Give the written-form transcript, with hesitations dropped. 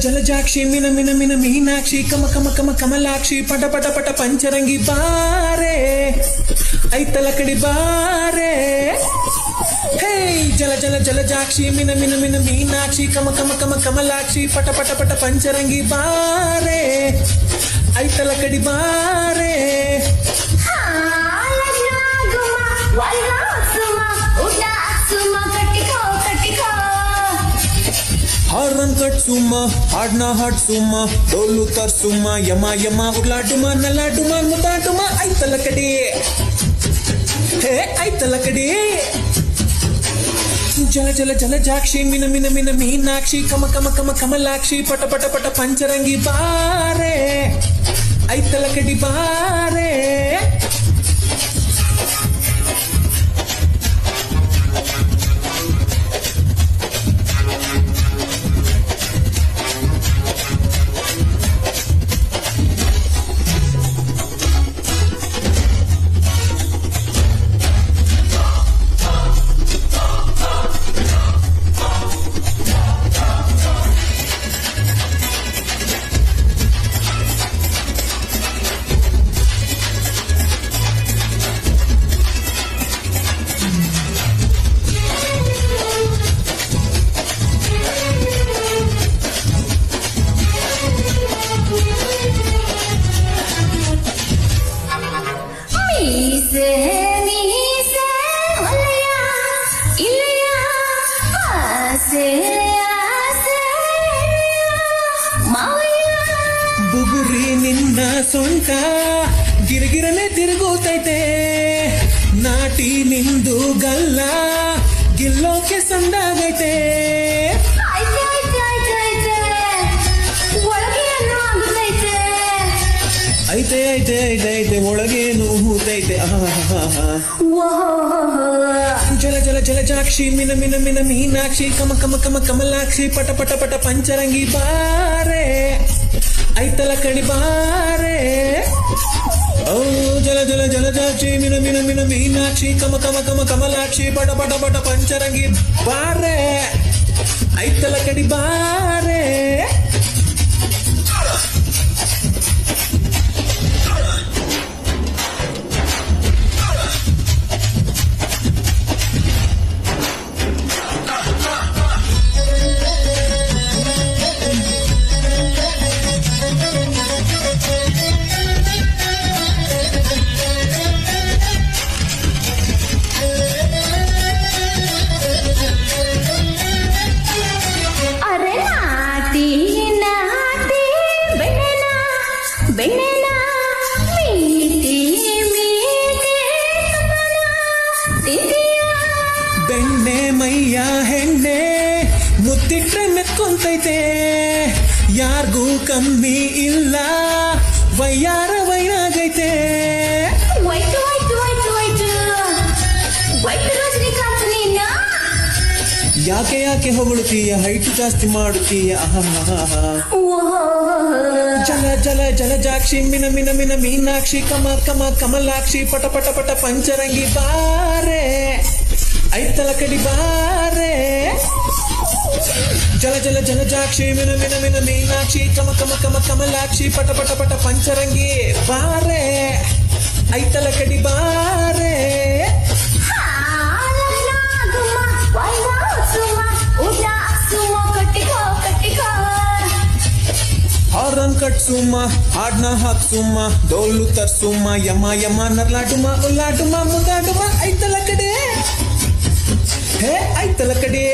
ಜಲಜಾಕ್ಷಿ ಮಿನ ಮಿನ ಮಿನ ಮೀನಾಕ್ಷಿ ಕಮ ಕಮ ಕಮ ಕಮಲಾಕ್ಷಿ ಪಟ ಪಟ ಪಟ ಪಂಚರಂಗಿ ಬಾರೆ ಐತಲ ಕಡಿ ಬಾರೆ ಹೇ ಜಲಜಾಕ್ಷಿ ಮಿನ ಮಿನ ಮಿನ ಮೀನಾಕ್ಷಿ ಕಮ ಕಮ ಕಮ ಕಮಲಾಕ್ಷಿ ಪಟ ಪಟ ಪಟ ಪಂಚರಂಗಿ ಬಾರೆ ಐತಲ ಕಡಿ ಬಾರೆ ಹಾರ್ನ್ ಕಟ್ ಸುಮ್ಮ ಹಾಡ್ನ ಹಾಡ್ ಸುಮ್ಮ ಡೋಲು ತರ್ ಸುಮ್ಮ ಯಮ ಯಮ ಉಡ್ಲಾಡುಮ ನಲ್ಲಾಡುಮ ಮುದ್ದಾಡುಮ ಐತಲ ಕಡಿ ಹೇ ಐತಲ ಕಡಿ ಜಲಜಾಕ್ಷಿ ಮಿನ ಮಿನ ಮಿನ ಮೀನಾಕ್ಷಿ ಕಮ ಕಮ ಕಮ ಕಮಲಾಕ್ಷಿ ಪಟ ಪಟ ಪಟ ಪಂಚರಂಗಿ ಬಾರೆ ಐತಲ ಕಡಿ ಬಾರೆ ಬುಗುರಿ ನಿನ್ನ ಸೊಂಟ ಗಿರಗಿರನೆ ತಿರುಗುತ್ತೈತೆ ನಾಟಿ ನಿಂದು ಗಲ್ಲ ಗಿಲ್ಲೋಕೆ ಸಂದಾಗೈತೆ ಐತೆ ಐತೆ ಐತೆ ಐತೆ ಒಳಗೇನು ಹೂತೈತೆ ಜಲಜಾಕ್ಷಿ ಮಿನ ಮಿನ ಮಿನ ಮೀನಾಕ್ಷಿ ಕಮ ಕಮ ಕಮ ಕಮಲಾಕ್ಷಿ ಪಟ ಪಟ ಪಟ ಪಂಚರಂಗಿ ಬಾರೆ ಐತಲ ಕಡಿ ಬಾರೆ ಓ ಜಲಜಾಕ್ಷಿ ಮಿನ ಮಿನ ಮಿನ ಮೀನಾಕ್ಷಿ ಕಮ ಕಮ ಕಮ ಕಮಲಾಕ್ಷಿ ಪಟ ಪಟ ಪಟ ಪಂಚರಂಗಿ ಬಾರೆ ಐತಲ ಕಡಿ ಬಾರೆ ಬೆಣ್ಣೆ ಮೈಯ ಹೆಣ್ಣೆ ಮುತ್ತಿಟ್ರೆ ಮೆತ್ಕೊಂತೈತೆ ಯಾರಿಗೂ ಕಮ್ಮಿ ಇಲ್ಲ ವಯ್ಯಾರ ವೈನಾಗೈತೆ ಯಾಕೆ ಯಾಕೆ ಹೊಗಳುತ್ತೀಯ ಹೈಟ್ ಜಾಸ್ತಿ ಮಾಡುತ್ತೀಯ ಜಲಜಾಕ್ಷಿ ಮಿನ ಮಿನ ಮಿನ ಮೀನಾಕ್ಷಿ ಕಮ ಕಮ ಕಮಲಾಕ್ಷಿ ಪಟ ಪಟ ಪಟ ಪಂಚರಂಗಿ ಬಾರೆ ಐತಲ ಕಡಿ ಬಾರೆ ಜಲಜಾಕ್ಷಿ ಮಿನ ಮಿನ ಮಿನ ಮೀನಾಕ್ಷಿ ಕಮ ಕಮ ಕಮ ಕಮಲಾಕ್ಷಿ ಪಟ ಪಟ ಪಟ ಪಂಚರಂಗಿ ಬಾರೆ ಐತಲ ಕಡಿ ಬಾರೆ ಹಾರ್ನ್ ಕಟ್ ಸುಮ್ಮ ಹಾಡ್ನ ಹಾಕ್ ಸುಮ್ಮ ಡೋಲು ತರ್ ಸುಮ್ಮ ಯಮ ಯಮ ನರ್ಲಾಡುಮ ಉಲ್ಲಾಡುಮ ಮುದ್ದಾಡುಮ ಐತಲ ಕಡೆ ಹೇ ಐತಲ ಕಡೆ